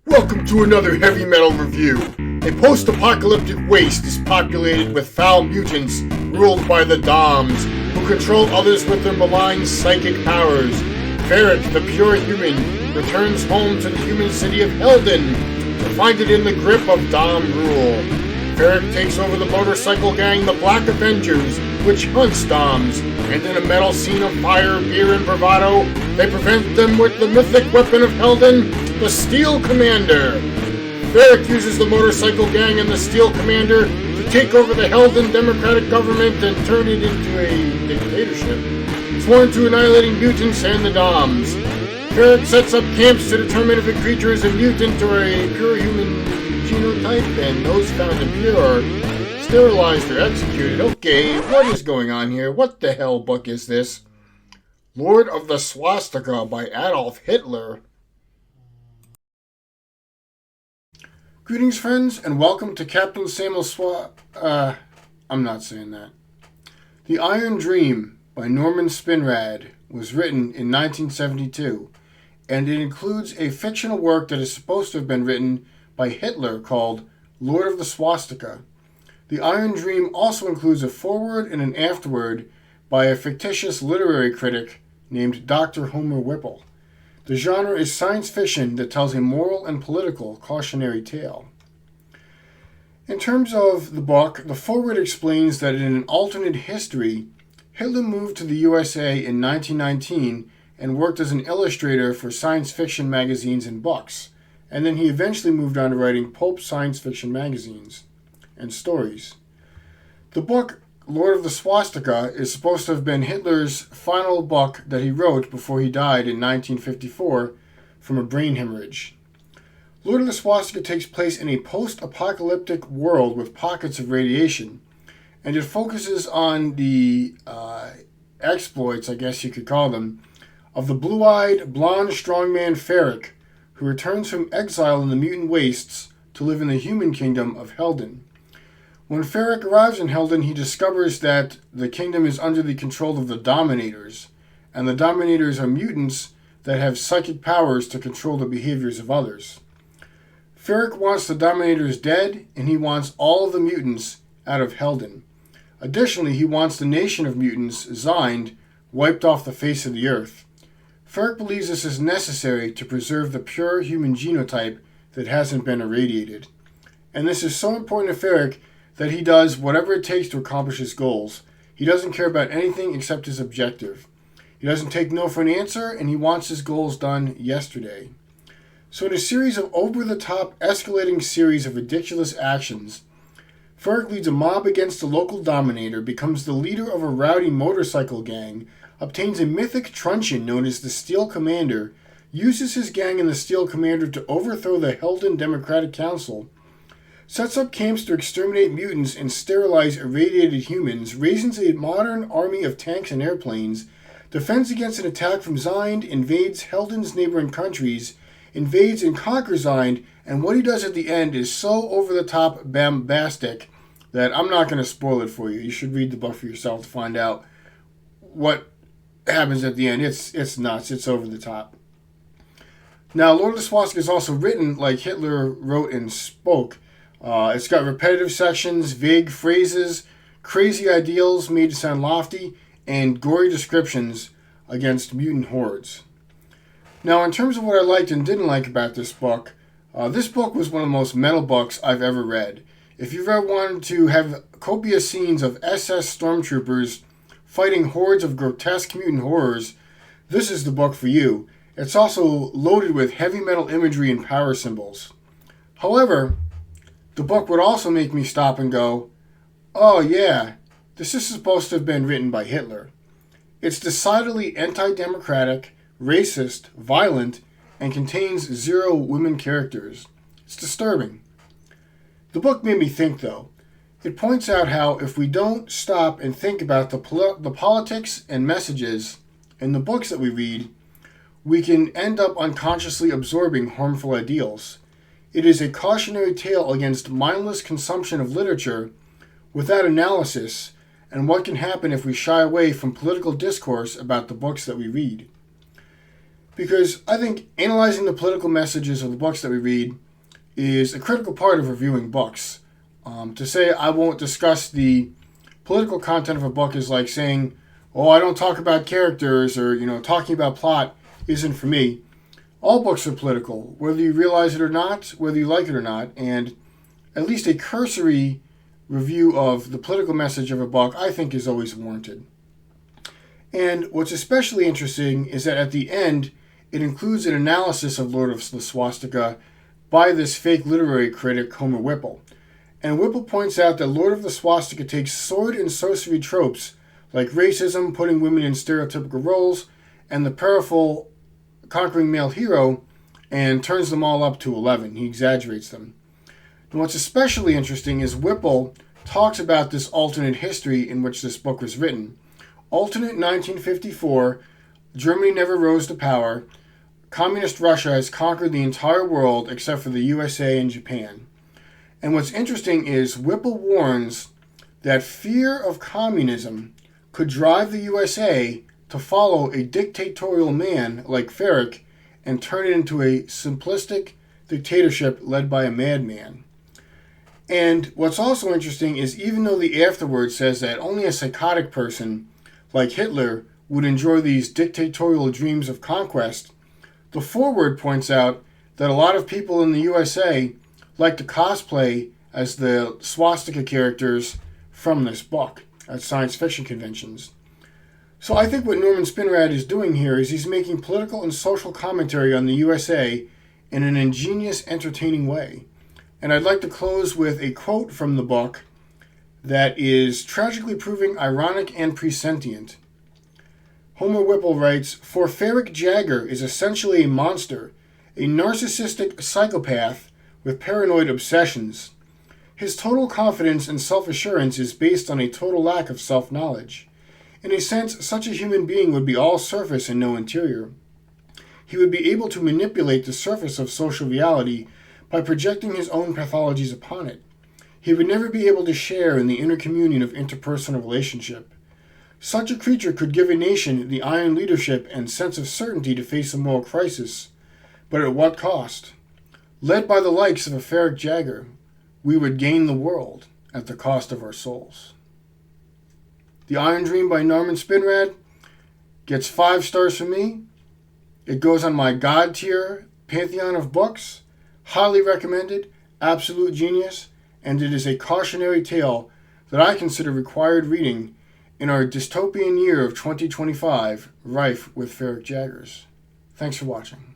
Welcome to another heavy metal review. A post-apocalyptic waste is populated with foul mutants ruled by the Doms, who control others with their malign psychic powers. Ferric, the pure human, returns home to the human city of Helden to find it in the grip of Dom rule. Ferric takes over the motorcycle gang, the Black Avengers, which hunts Doms, and in a metal scene of fire, beer, and bravado, they prevent them with the mythic weapon of Helden, the Steel Commander. Ferric uses the motorcycle gang and the Steel Commander to take over the Helden democratic government and turn it into a dictatorship, sworn to annihilating mutants and the Doms. Ferric sets up camps to determine if a creature is a mutant or a pure human genotype, and those found impure sterilized or executed. Okay, what is going on here? What the hell book is this? Lord of the Swastika by Adolf Hitler. Greetings, friends, and welcome to Captain Samuel I'm not saying that. The Iron Dream by Norman Spinrad was written in 1972, and it includes a fictional work that is supposed to have been written by Hitler called Lord of the Swastika. The Iron Dream also includes a foreword and an afterword by a fictitious literary critic named Dr. Homer Whipple. The genre is science fiction that tells a moral and political cautionary tale. In terms of the book, the foreword explains that in an alternate history, Hitler moved to the USA in 1919 and worked as an illustrator for science fiction magazines and books, and then he eventually moved on to writing pulp science fiction magazines and stories. The book, Lord of the Swastika, is supposed to have been Hitler's final book that he wrote before he died in 1954 from a brain hemorrhage. Lord of the Swastika takes place in a post-apocalyptic world with pockets of radiation, and it focuses on the exploits, I guess you could call them, of the blue-eyed, blonde strongman Ferric, who returns from exile in the mutant wastes to live in the human kingdom of Helden. When Ferric arrives in Helden, he discovers that the kingdom is under the control of the Dominators, and the Dominators are mutants that have psychic powers to control the behaviors of others. Ferric wants the Dominators dead, and he wants all of the mutants out of Helden. Additionally, he wants the nation of mutants, Zind, wiped off the face of the earth. Ferric believes this is necessary to preserve the pure human genotype that hasn't been irradiated. And this is so important to Ferric that he does whatever it takes to accomplish his goals. He doesn't care about anything except his objective. He doesn't take no for an answer, and he wants his goals done yesterday. So in a series of over-the-top, escalating series of ridiculous actions, Ferric leads a mob against the local dominator, becomes the leader of a rowdy motorcycle gang, obtains a mythic truncheon known as the Steel Commander, uses his gang and the Steel Commander to overthrow the Helden Democratic Council, sets up camps to exterminate mutants and sterilize irradiated humans, raises a modern army of tanks and airplanes, defends against an attack from Zind, invades Helden's neighboring countries, invades and conquers Zind, and what he does at the end is so over-the-top bombastic that I'm not going to spoil it for you. You should read the book for yourself to find out what happens at the end. It's nuts. It's over the top. Now, Lord of the Swastika is also written like Hitler wrote and spoke. It's got repetitive sections, vague phrases, crazy ideals made to sound lofty, and gory descriptions against mutant hordes. Now, in terms of what I liked and didn't like about this book was one of the most metal books I've ever read. If you've ever wanted to have copious scenes of SS stormtroopers fighting hordes of grotesque mutant horrors, this is the book for you. It's also loaded with heavy metal imagery and power symbols. However, the book would also make me stop and go, oh yeah, this is supposed to have been written by Hitler. It's decidedly anti-democratic, racist, violent, and contains 0 women characters. It's disturbing. The book made me think, though. It points out how if we don't stop and think about the politics and messages in the books that we read, we can end up unconsciously absorbing harmful ideals. It is a cautionary tale against mindless consumption of literature without analysis and what can happen if we shy away from political discourse about the books that we read. because I think analyzing the political messages of the books that we read is a critical part of reviewing books. To say I won't discuss the political content of a book is like saying, oh, I don't talk about characters, or, talking about plot isn't for me. All books are political, whether you realize it or not, whether you like it or not, and at least a cursory review of the political message of a book, I think, is always warranted. And what's especially interesting is that at the end, it includes an analysis of Lord of the Swastika by this fake literary critic, Homer Whipple. And Whipple points out that Lord of the Swastika takes sword and sorcery tropes like racism, putting women in stereotypical roles, and the powerful conquering male hero, and turns them all up to 11. He exaggerates them. And what's especially interesting is Whipple talks about this alternate history in which this book was written. Alternate 1954, Germany never rose to power. Communist Russia has conquered the entire world except for the USA and Japan. And what's interesting is Whipple warns that fear of communism could drive the USA to follow a dictatorial man like Ferrick and turn it into a simplistic dictatorship led by a madman. And what's also interesting is even though the afterword says that only a psychotic person like Hitler would enjoy these dictatorial dreams of conquest, the foreword points out that a lot of people in the USA like to cosplay as the swastika characters from this book at science fiction conventions. So I think what Norman Spinrad is doing here is he's making political and social commentary on the USA in an ingenious, entertaining way. And I'd like to close with a quote from the book that is tragically proving ironic and presentient. Homer Whipple writes, "For Ferrick Jagger is essentially a monster, a narcissistic psychopath with paranoid obsessions. His total confidence and self-assurance is based on a total lack of self-knowledge. In a sense, such a human being would be all surface and no interior. He would be able to manipulate the surface of social reality by projecting his own pathologies upon it. He would never be able to share in the inner communion of interpersonal relationship. Such a creature could give a nation the iron leadership and sense of certainty to face a moral crisis, but at what cost? Led by the likes of a Ferrick Jagger, we would gain the world at the cost of our souls." The Iron Dream by Norman Spinrad gets 5 stars from me. It goes on my God tier pantheon of books. Highly recommended, absolute genius, and it is a cautionary tale that I consider required reading in our dystopian year of 2025, rife with Ferrick Jaggers. Thanks for watching.